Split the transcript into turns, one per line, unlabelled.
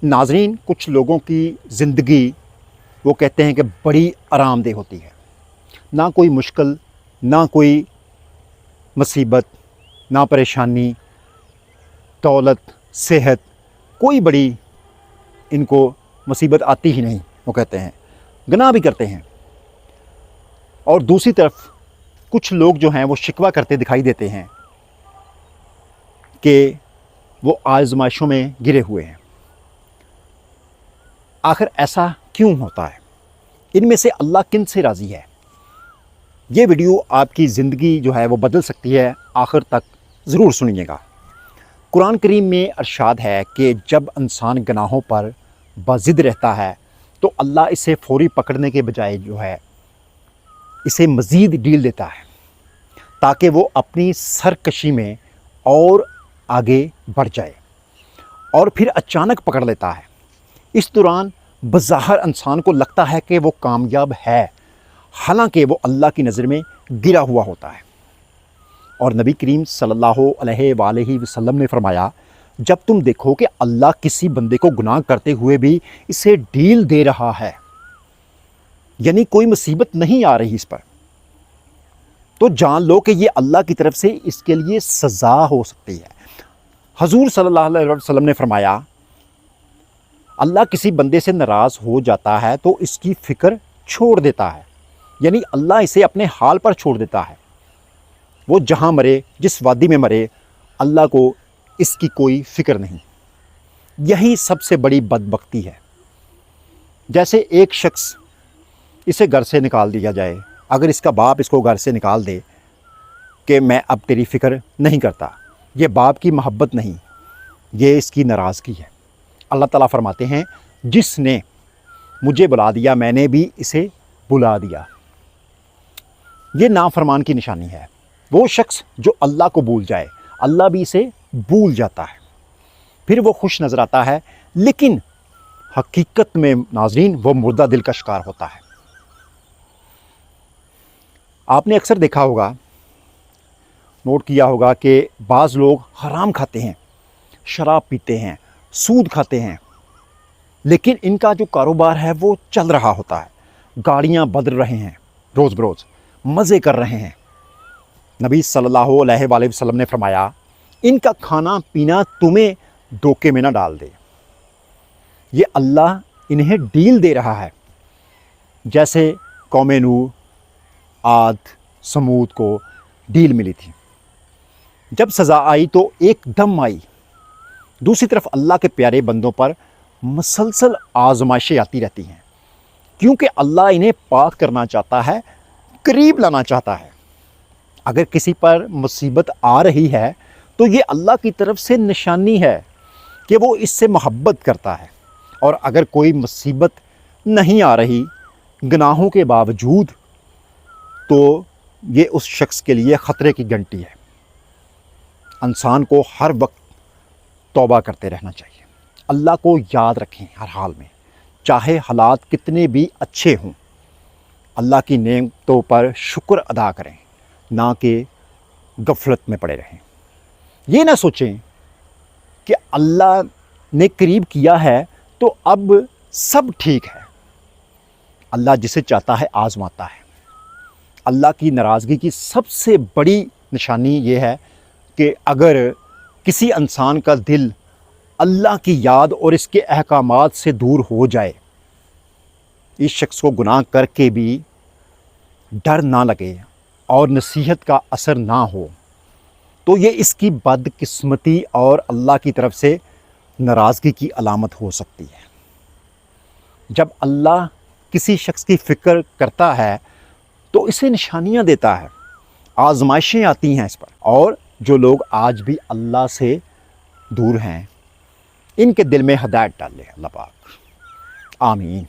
ناظرین، کچھ لوگوں کی زندگی وہ کہتے ہیں کہ بڑی آرام دہ ہوتی ہے، نہ کوئی مشکل، نہ کوئی مصیبت، نہ پریشانی، دولت، صحت، کوئی بڑی ان کو مصیبت آتی ہی نہیں۔ وہ کہتے ہیں گناہ بھی کرتے ہیں، اور دوسری طرف کچھ لوگ جو ہیں وہ شکوہ کرتے دکھائی دیتے ہیں کہ وہ آزمائشوں میں گرے ہوئے ہیں۔ آخر ایسا کیوں ہوتا ہے؟ ان میں سے اللہ کن سے راضی ہے؟ یہ ویڈیو آپ کی زندگی جو ہے وہ بدل سکتی ہے، آخر تک ضرور سنیے گا۔ قرآن کریم میں ارشاد ہے کہ جب انسان گناہوں پر باضد رہتا ہے تو اللہ اسے فوری پکڑنے کے بجائے جو ہے اسے مزید ڈیل دیتا ہے تاکہ وہ اپنی سرکشی میں اور آگے بڑھ جائے، اور پھر اچانک پکڑ لیتا ہے۔ اس دوران بظاہر انسان کو لگتا ہے کہ وہ کامیاب ہے، حالانکہ وہ اللہ کی نظر میں گرا ہوا ہوتا ہے۔ اور نبی کریم صلی اللہ علیہ وآلہ وسلم نے فرمایا، جب تم دیکھو کہ اللہ کسی بندے کو گناہ کرتے ہوئے بھی اسے ڈیل دے رہا ہے، یعنی کوئی مصیبت نہیں آ رہی اس پر، تو جان لو کہ یہ اللہ کی طرف سے اس کے لیے سزا ہو سکتی ہے۔ حضور صلی اللہ علیہ وسلم نے فرمایا، اللہ کسی بندے سے ناراض ہو جاتا ہے تو اس کی فکر چھوڑ دیتا ہے، یعنی اللہ اسے اپنے حال پر چھوڑ دیتا ہے۔ وہ جہاں مرے، جس وادی میں مرے، اللہ کو اس کی کوئی فکر نہیں۔ یہی سب سے بڑی بدبختی ہے۔ جیسے ایک شخص، اسے گھر سے نکال دیا جائے، اگر اس کا باپ اس کو گھر سے نکال دے کہ میں اب تیری فکر نہیں کرتا، یہ باپ کی محبت نہیں، یہ اس کی ناراضگی ہے۔ اللہ تعالیٰ فرماتے ہیں، جس نے مجھے بلا دیا میں نے بھی اسے بلا دیا۔ یہ نافرمان کی نشانی ہے۔ وہ شخص جو اللہ کو بھول جائے، اللہ بھی اسے بھول جاتا ہے، پھر وہ خوش نظر آتا ہے، لیکن حقیقت میں ناظرین وہ مردہ دل کا شکار ہوتا ہے۔ آپ نے اکثر دیکھا ہوگا، نوٹ کیا ہوگا کہ بعض لوگ حرام کھاتے ہیں، شراب پیتے ہیں، سود کھاتے ہیں، لیکن ان کا جو کاروبار ہے وہ چل رہا ہوتا ہے، گاڑیاں بدل رہے ہیں، روز بروز مزے کر رہے ہیں۔ نبی صلی اللہ علیہ وآلہ وسلم نے فرمایا، ان کا کھانا پینا تمہیں دھوکے میں نہ ڈال دے، یہ اللہ انہیں ڈیل دے رہا ہے۔ جیسے قوم نوح، عاد، سمود کو ڈیل ملی تھی، جب سزا آئی تو ایک دم آئی۔ دوسری طرف اللہ کے پیارے بندوں پر مسلسل آزمائشیں آتی رہتی ہیں، کیونکہ اللہ انہیں پاک کرنا چاہتا ہے، قریب لانا چاہتا ہے۔ اگر کسی پر مصیبت آ رہی ہے تو یہ اللہ کی طرف سے نشانی ہے کہ وہ اس سے محبت کرتا ہے، اور اگر کوئی مصیبت نہیں آ رہی گناہوں کے باوجود، تو یہ اس شخص کے لیے خطرے کی گھنٹی ہے۔ انسان کو ہر وقت توبہ کرتے رہنا چاہیے، اللہ کو یاد رکھیں ہر حال میں، چاہے حالات کتنے بھی اچھے ہوں۔ اللہ کی نعمتوں پر شکر ادا کریں، نہ کہ غفلت میں پڑے رہیں۔ یہ نہ سوچیں کہ اللہ نے قریب کیا ہے تو اب سب ٹھیک ہے۔ اللہ جسے چاہتا ہے آزماتا ہے۔ اللہ کی ناراضگی کی سب سے بڑی نشانی یہ ہے کہ اگر کسی انسان کا دل اللہ کی یاد اور اس کے احکامات سے دور ہو جائے، اس شخص کو گناہ کر کے بھی ڈر نہ لگے اور نصیحت کا اثر نہ ہو، تو یہ اس کی بدقسمتی اور اللہ کی طرف سے ناراضگی کی علامت ہو سکتی ہے۔ جب اللہ کسی شخص کی فکر کرتا ہے تو اسے نشانیاں دیتا ہے، آزمائشیں آتی ہیں اس پر، اور جو لوگ آج بھی اللہ سے دور ہیں ان کے دل میں ہدایت ڈال لے اللہ پاک۔ آمین۔